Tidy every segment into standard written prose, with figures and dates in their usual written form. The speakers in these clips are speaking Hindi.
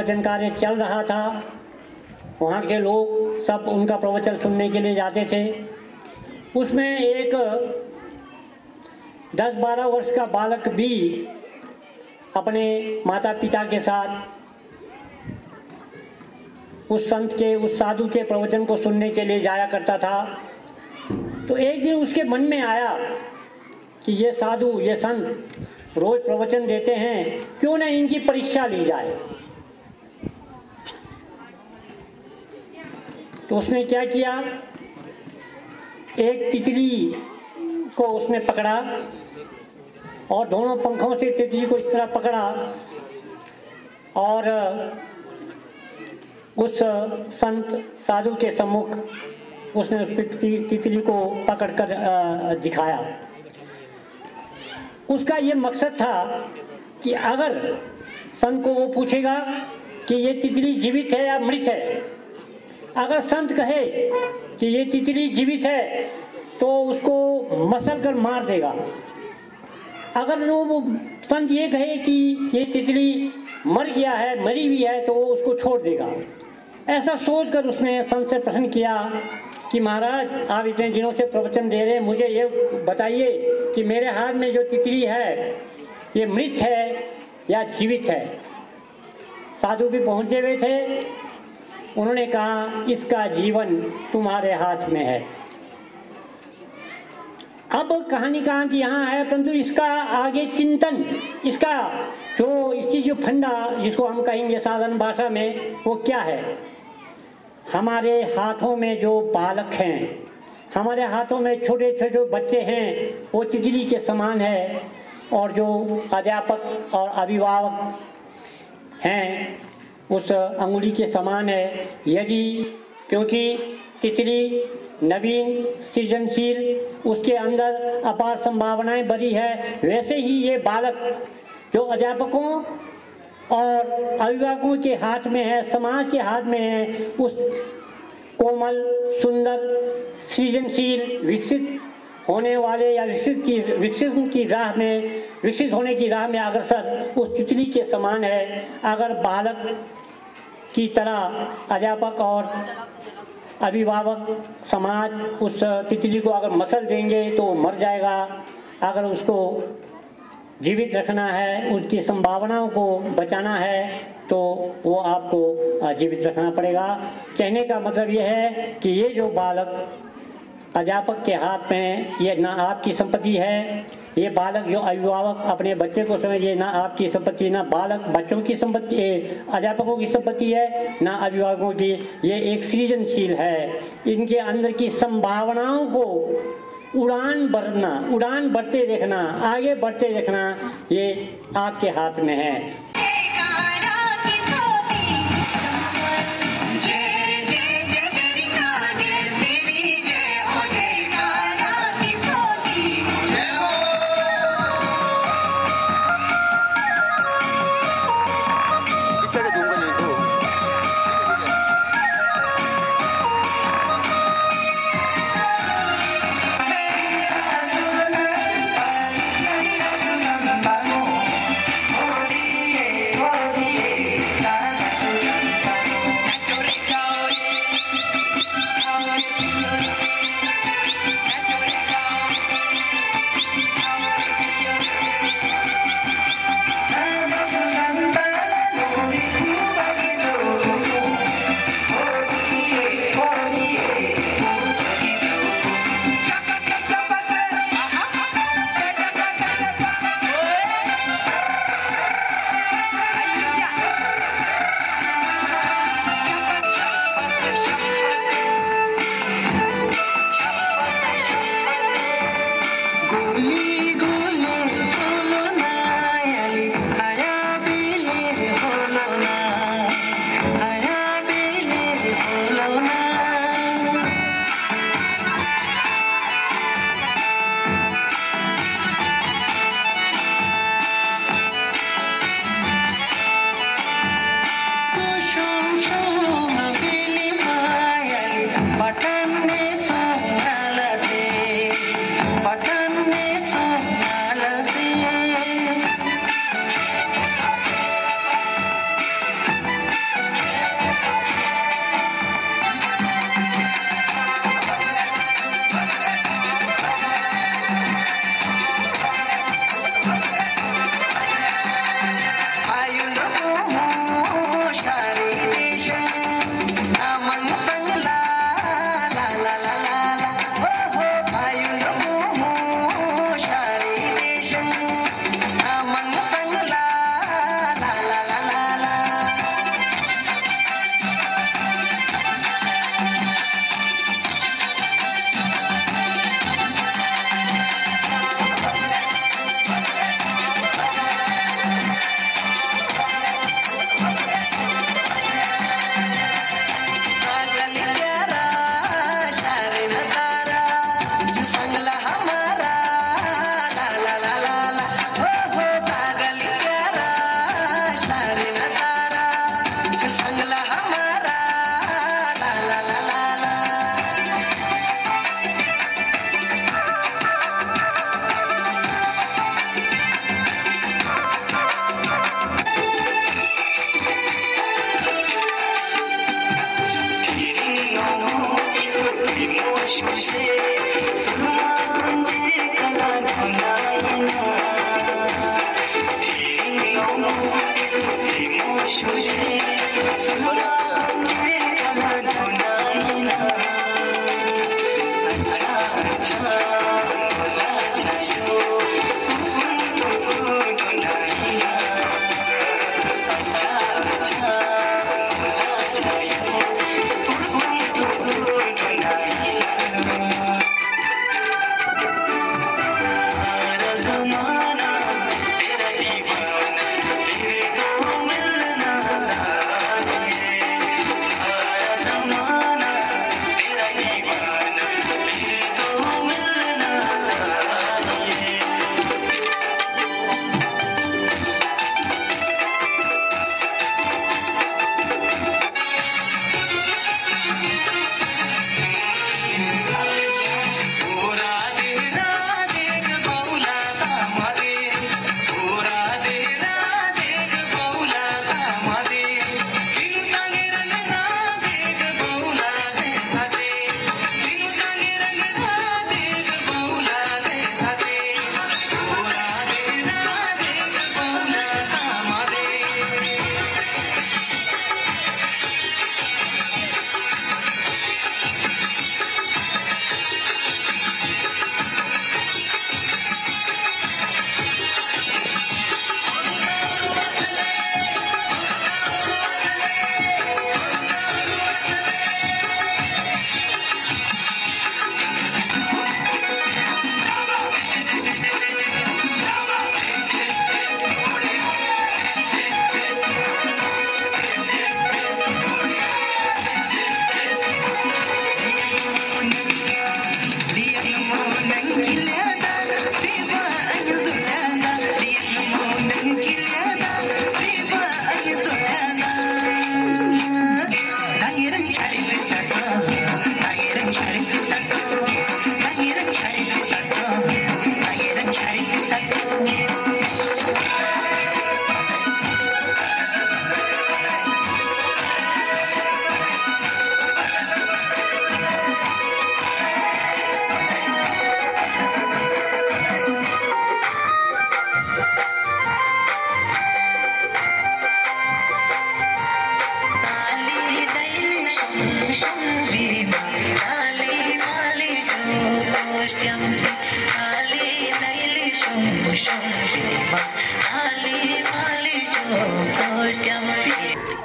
प्रवचन कार्य चल रहा था। वहाँ के लोग सब उनका प्रवचन सुनने के लिए जाते थे। उसमें एक 10-12 वर्ष का बालक भी अपने माता पिता के साथ उस संत के, उस साधु के प्रवचन को सुनने के लिए जाया करता था। तो एक दिन उसके मन में आया कि ये साधु, ये संत रोज प्रवचन देते हैं, क्यों न इनकी परीक्षा ली जाए। तो उसने क्या किया, एक तितली को उसने पकड़ा और दोनों पंखों से तितली को इस तरह पकड़ा और उस संत साधु के सम्मुख उसने उस तितली को पकड़कर दिखाया। उसका ये मकसद था कि अगर संत को वो पूछेगा कि ये तितली जीवित है या मृत है, अगर संत कहे कि ये तितली जीवित है तो उसको मसल कर मार देगा। अगर वो संत ये कहे कि ये तितली मर गया है, मरी हुई है, तो वो उसको छोड़ देगा। ऐसा सोचकर उसने संत से प्रश्न किया कि महाराज, आप इतने दिनों से प्रवचन दे रहे हैं, मुझे ये बताइए कि मेरे हाथ में जो तितली है ये मृत है या जीवित है। साधु भी पहुँचे हुए थे। उन्होंने कहा, इसका जीवन तुम्हारे हाथ में है। अब कहानी का अंत यहाँ है, परंतु इसका आगे चिंतन, इसकी जो फंडा जिसको हम कहेंगे साधारण भाषा में, वो क्या है। हमारे हाथों में जो बालक हैं, हमारे हाथों में छोटे छोटे बच्चे हैं, वो तितली के समान है। और जो अध्यापक और अभिभावक हैं उस अंगुली के समान है। यदि क्योंकि तितली नवीन, सृजनशील, उसके अंदर अपार संभावनाएं भरी है, वैसे ही ये बालक जो अध्यापकों और अभिभावकों के हाथ में है, समाज के हाथ में है, उस कोमल, सुंदर, सृजनशील, विकसित होने वाले या विकसित होने की राह में अग्रसर उस तितली के समान है। अगर बालक की तरह अध्यापक और अभिभावक, समाज उस तितली को अगर मसल देंगे तो मर जाएगा। अगर उसको जीवित रखना है, उसकी संभावनाओं को बचाना है, तो वो आपको जीवित रखना पड़ेगा। कहने का मतलब ये है कि ये जो बालक अध्यापक के हाथ में, ये ना आपकी संपत्ति है। ये बालक जो अभिभावक अपने बच्चे को समझिए, ना आपकी संपत्ति, ना बालक बच्चों की संपत्ति, अध्यापकों की संपत्ति है, ना अभिभावकों की। ये एक सृजनशील है। इनके अंदर की संभावनाओं को उड़ान भरते देखना, आगे बढ़ते देखना, ये आपके हाथ में है।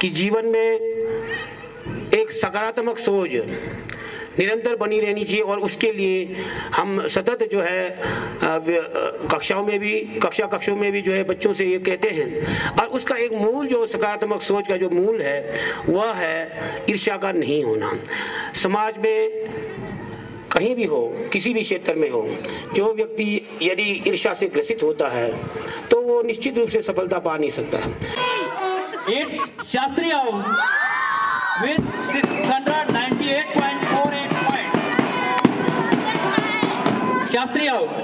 कि जीवन में एक सकारात्मक सोच निरंतर बनी रहनी चाहिए और उसके लिए हम सतत जो है कक्षाओं में भी जो है बच्चों से ये कहते हैं। और उसका एक मूल जो सकारात्मक सोच का जो मूल है वह है ईर्ष्या का नहीं होना। समाज में कहीं भी हो, किसी भी क्षेत्र में हो, जो व्यक्ति यदि ईर्ष्या से ग्रसित होता है तो वो निश्चित रूप से सफलता पा नहीं सकता है। It's Shastri House with 698.48 points. Shastri House.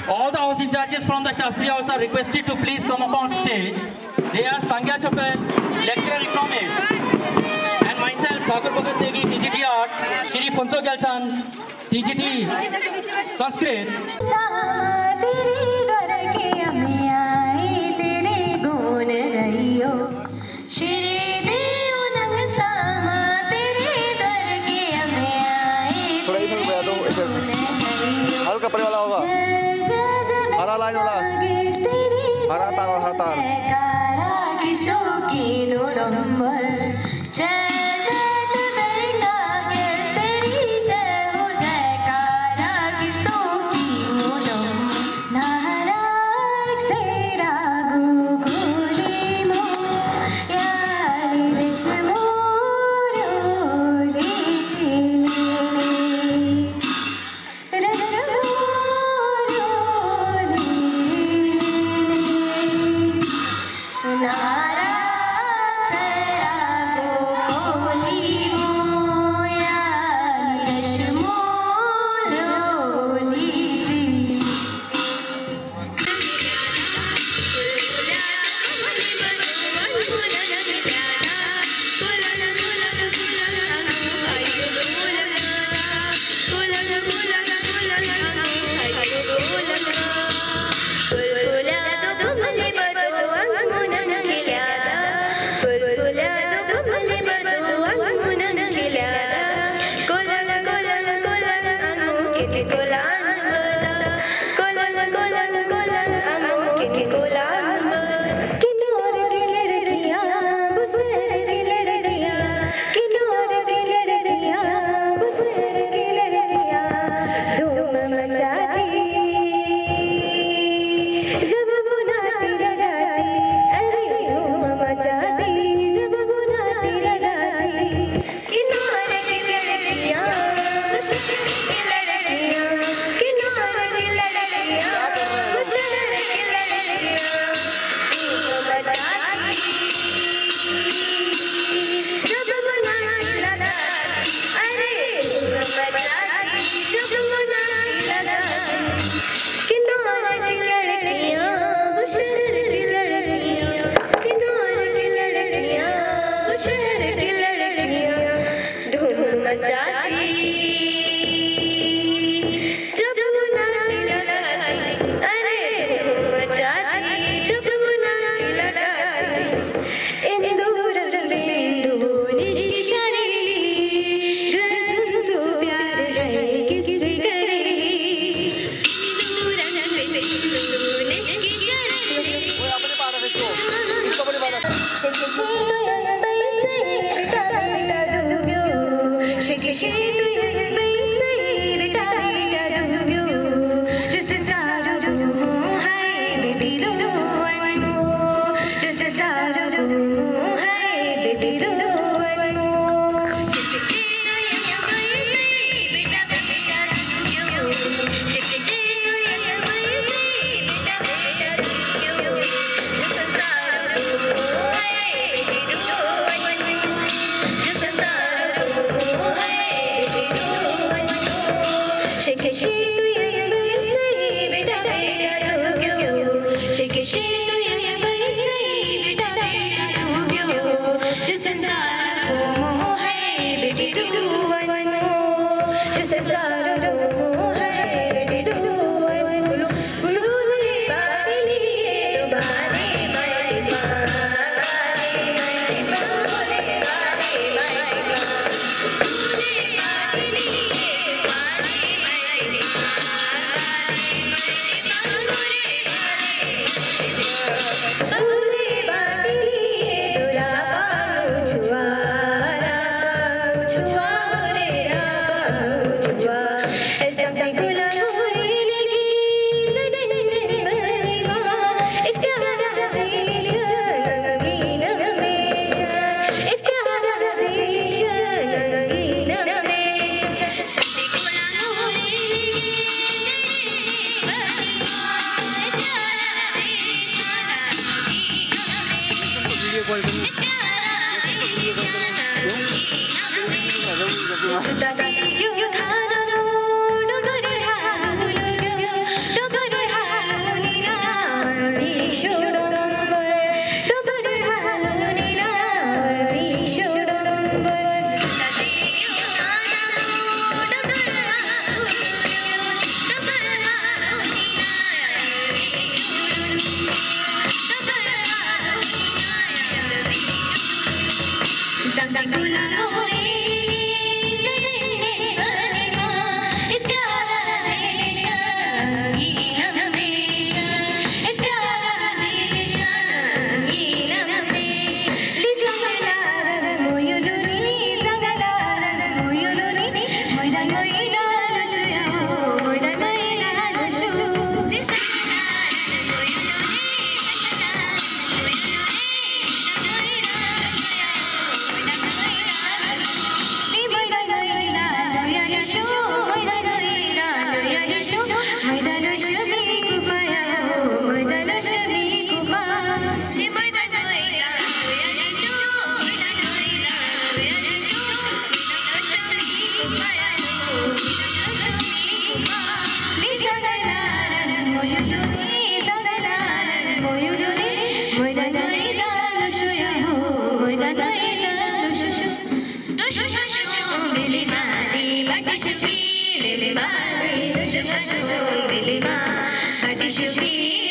All the house in charges from the Shastri House are requested to please come up on stage. They are Sangya Chapel, lecturer economics, and myself, Thakur Bhagat Devi, TGT Art, Shri Punso Gelsan, TGT Sanskrit. हल्का परे वाला होगा, हरा लाइन वाला, हरा तार और हरा तार। Nara Shubhi